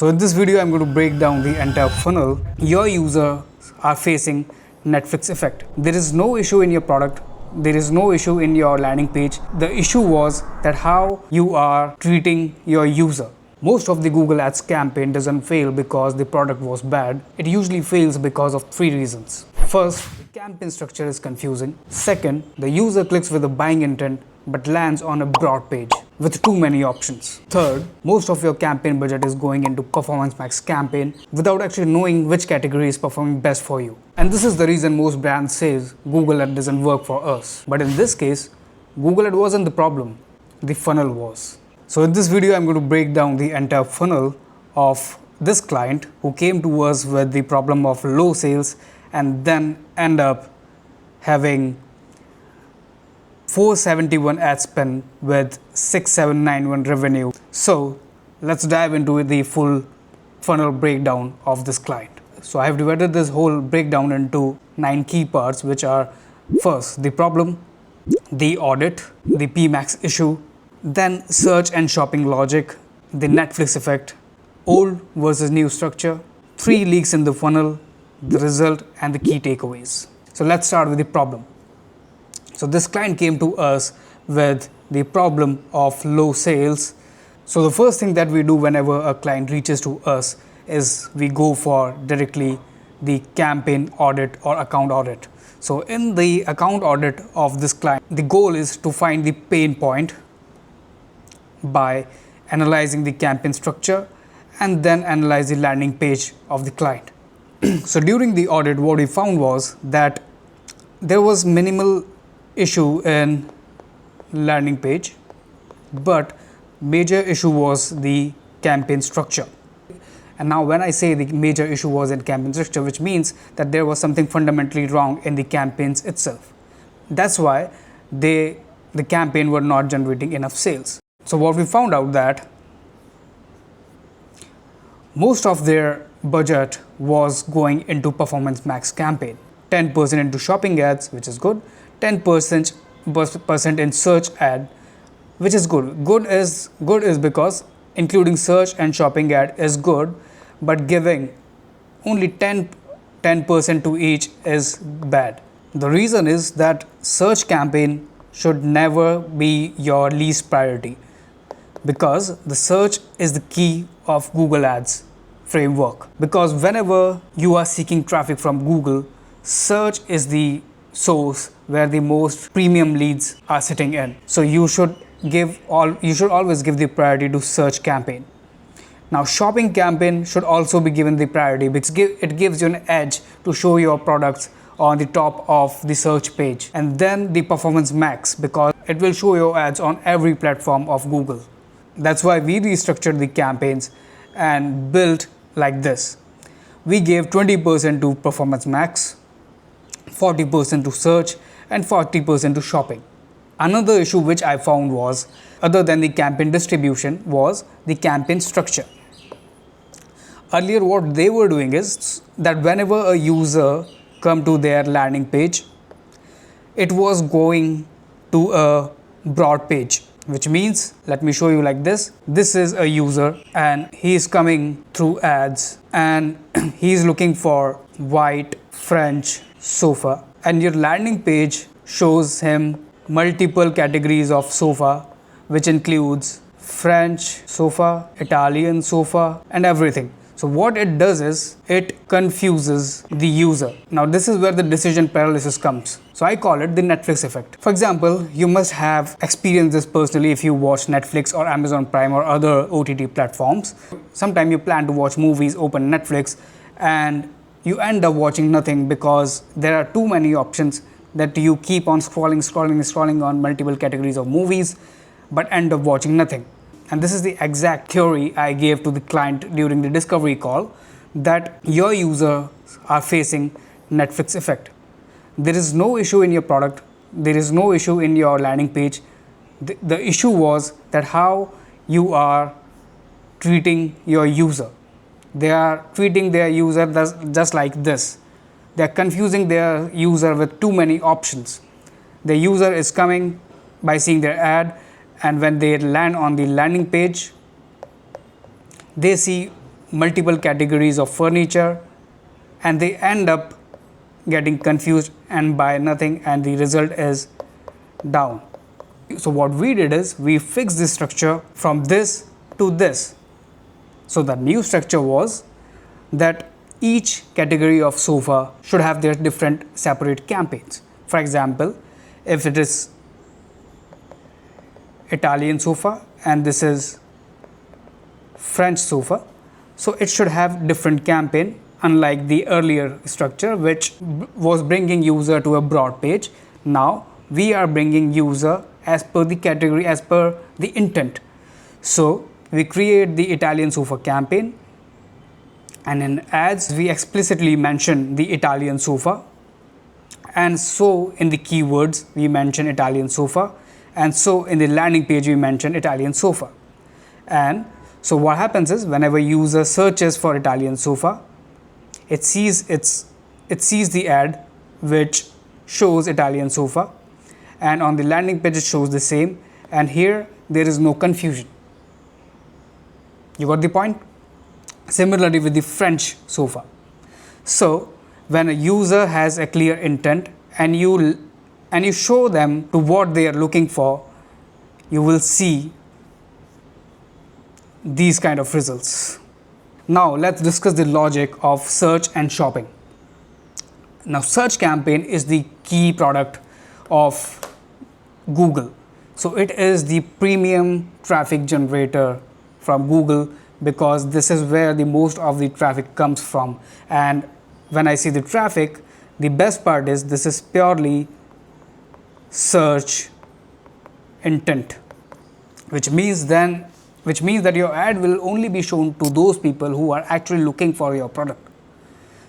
So in this video, I'm going to break down the entire funnel. Your users are facing Netflix effect. There is no issue in your product. There is no issue in your landing page. The issue was that how you are treating your user. Most of the Google Ads campaign doesn't fail because the product was bad. It usually fails because of three reasons. First, the campaign structure is confusing. Second, the user clicks with a buying intent but lands on a broad page with too many options. Third, most of your campaign budget is going into Performance Max campaign without actually knowing which category is performing best for you. And this is the reason most brands says Google Ad doesn't work for us. But in this case, Google Ad wasn't the problem, the funnel was. So in this video, I'm going to break down the entire funnel of this client who came to us with the problem of low sales and then end up having 471 ad spend with 6791 revenue. So let's dive into the full funnel breakdown of this client. So I have divided this whole breakdown into 9 key parts, which are first the problem, the audit, the PMAX issue, then search and shopping logic, the Netflix effect, old versus new structure, 3 leaks in the funnel, the result, and the key takeaways. So let's start with the problem. So this client came to us with the problem of low sales. So the first thing that we do whenever a client reaches to us is we go for directly the campaign audit or account audit. So in the account audit of this client, the goal is to find the pain point by analyzing the campaign structure and then analyze the landing page of the client. So during the audit, what we found was that there was minimal issue in landing page, but major issue was the campaign structure. And now when I say the major issue was in campaign structure, which means that there was something fundamentally wrong in the campaigns itself. That's why the campaign were not generating enough sales. So what we found out that most of their budget was going into Performance Max campaign, 10% into shopping ads, which is good, 10% in search ad, which is good. Good is because including search and shopping ad is good, but giving only 10% to each is bad. The reason is that search campaign should never be your least priority, because the search is the key of Google Ads framework. Because whenever you are seeking traffic from Google, search is the source where the most premium leads are sitting in. So you should always give the priority to search campaign. Now shopping campaign should also be given the priority because it gives you an edge to show your products on the top of the search page. And then the Performance Max, because it will show your ads on every platform of Google. That's why we restructured the campaigns and built like this. We gave 20% to Performance Max, 40% to search, and 40% to shopping. Another issue which I found was, other than the campaign distribution, was the campaign structure. Earlier what they were doing is that whenever a user come to their landing page, it was going to a broad page, which means, let me show you like this. This is a user and he is coming through ads and he is looking for white French sofa, and your landing page shows him multiple categories of sofa, which includes French sofa, Italian sofa, and everything. So what it does is it confuses the user. Now this is where the decision paralysis comes. So I call it the Netflix effect. For example, you must have experienced this personally if you watch Netflix or Amazon Prime or other OTT platforms. Sometime you plan to watch movies, open Netflix, and you end up watching nothing because there are too many options that you keep on scrolling on multiple categories of movies, but end up watching nothing. And this is the exact theory I gave to the client during the discovery call, that your users are facing Netflix effect. There is no issue in your product. There is no issue in your landing page. The issue was that how you are treating your user. They are treating their user just like this. They are confusing their user with too many options. The user is coming by seeing their ad, and when they land on the landing page, they see multiple categories of furniture, and they end up getting confused and buy nothing, and the result is down. So what we did is we fixed this structure from this to this. So the new structure was that each category of sofa should have their different separate campaigns. For example, if it is Italian sofa and this is French sofa, so it should have different campaign, unlike the earlier structure which was bringing user to a broad page. Now we are bringing user as per the category, as per the intent. So we create the Italian sofa campaign, and in ads we explicitly mention the Italian sofa, and so in the keywords we mention Italian sofa, and so in the landing page we mention Italian sofa. And so what happens is whenever user searches for Italian sofa, it sees the ad which shows Italian sofa, and on the landing page it shows the same, and here there is no confusion. You got the point? Similarly with the French sofa. So when a user has a clear intent and you show them to what they are looking for, you will see these kind of results. Now let's discuss the logic of search and shopping. Now search campaign is the key product of Google. So it is the premium traffic generator from Google, because this is where the most of the traffic comes from. And when I see the traffic, the best part is this is purely search intent, which means that your ad will only be shown to those people who are actually looking for your product.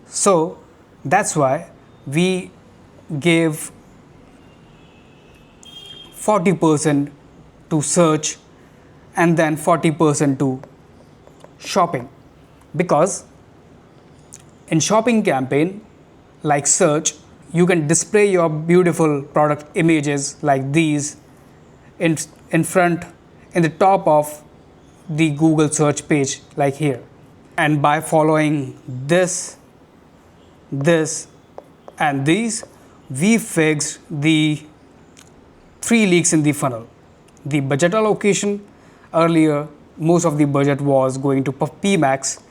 So that's why we gave 40% to search and then 40% to shopping, because in shopping campaign like search, you can display your beautiful product images like these in front, in the top of the Google search page like here. And by following this and these, we fixed the 3 leaks in the funnel. The budget allocation, earlier most of the budget was going to PMax.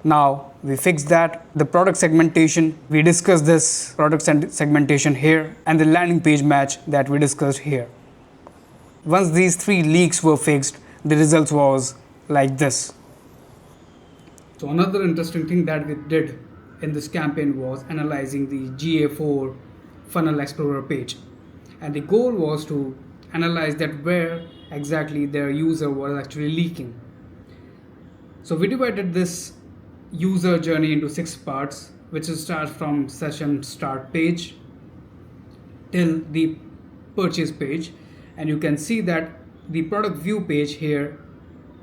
Now we fixed that. The product segmentation, we discussed this product segmentation here, and the landing page match that we discussed here. Once these 3 leaks were fixed, the results was like this. So another interesting thing that we did in this campaign was analyzing the GA4 funnel explorer page, and the goal was to analyze that where exactly their user was actually leaking. So we divided this user journey into 6 parts, which starts from session start page till the purchase page, and you can see that the product view page here,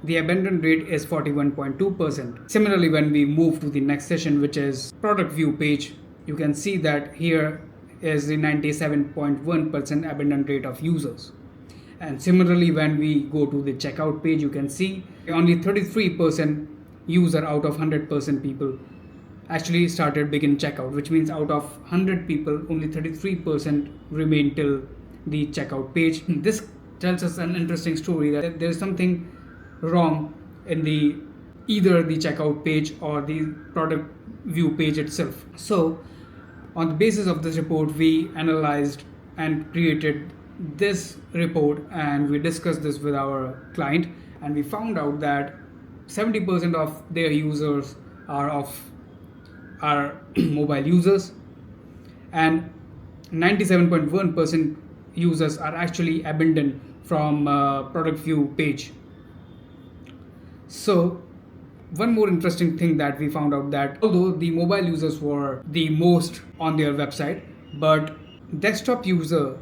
the abandon rate is 41.2%. Similarly, when we move to the next session, which is product view page, you can see that here is the 97.1% abandon rate of users. And similarly, when we go to the checkout page, you can see only 33% user out of 100% people actually started begin checkout, which means out of 100 people, only 33% remain till the checkout page. This tells us an interesting story that there is something wrong in either the checkout page or the product view page itself. So on the basis of this report, we analyzed and created this report, and we discussed this with our client, and we found out that 70% of their users are mobile users, and 97.1% users are actually abandoned from product view page. So one more interesting thing that we found out, that although the mobile users were the most on their website, but desktop user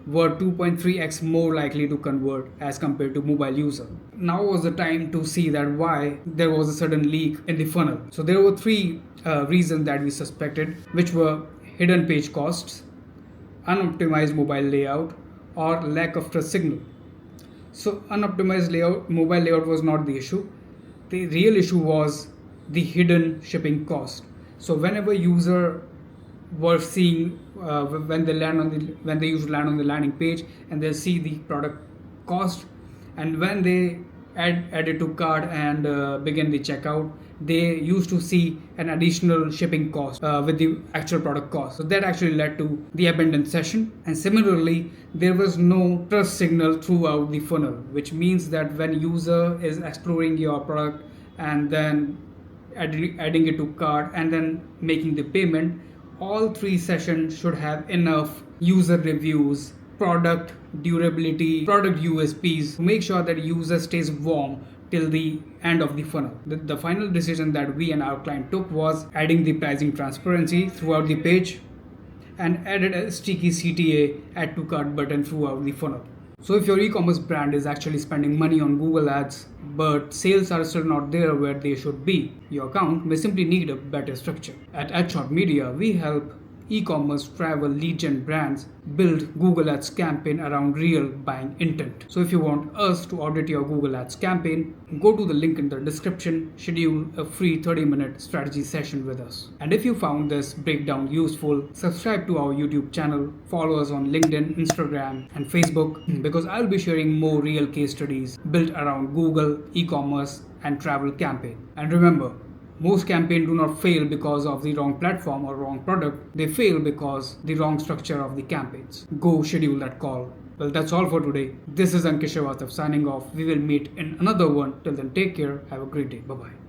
were 2.3x more likely to convert as compared to mobile user. Now was the time to see that why there was a sudden leak in the funnel. So there were 3 reasons that we suspected, which were hidden page costs, unoptimized mobile layout, or lack of trust signal. So unoptimized mobile layout was not the issue. The real issue was the hidden shipping cost. So whenever user were seeing when they used to land on the landing page, and they'll see the product cost, and when they add it to cart and begin the checkout, they used to see an additional shipping cost with the actual product cost. So that actually led to the abandoned session. And similarly, there was no trust signal throughout the funnel, which means that when user is exploring your product and then adding it to cart and then making the payment, all 3 sessions should have enough user reviews, product durability, product USPs to make sure that user stays warm till the end of the funnel. The final decision that we and our client took was adding the pricing transparency throughout the page and added a sticky CTA add to cart button throughout the funnel. So if your e-commerce brand is actually spending money on Google Ads, but sales are still not there where they should be, your account may simply need a better structure. At AdShot Media, we help e-commerce, travel, lead gen brands build Google Ads campaign around real buying intent. So if you want us to audit your Google Ads campaign, go to the link in the description, schedule a free 30-minute strategy session with us. And if you found this breakdown useful, subscribe to our YouTube channel, follow us on LinkedIn, Instagram, and Facebook, because I'll be sharing more real case studies built around Google, e-commerce, and travel campaign. And remember, most campaigns do not fail because of the wrong platform or wrong product. They fail because the wrong structure of the campaigns. Go schedule that call. Well, that's all for today. This is Ankit Srivastava signing off. We will meet in another one. Till then, take care. Have a great day. Bye-bye.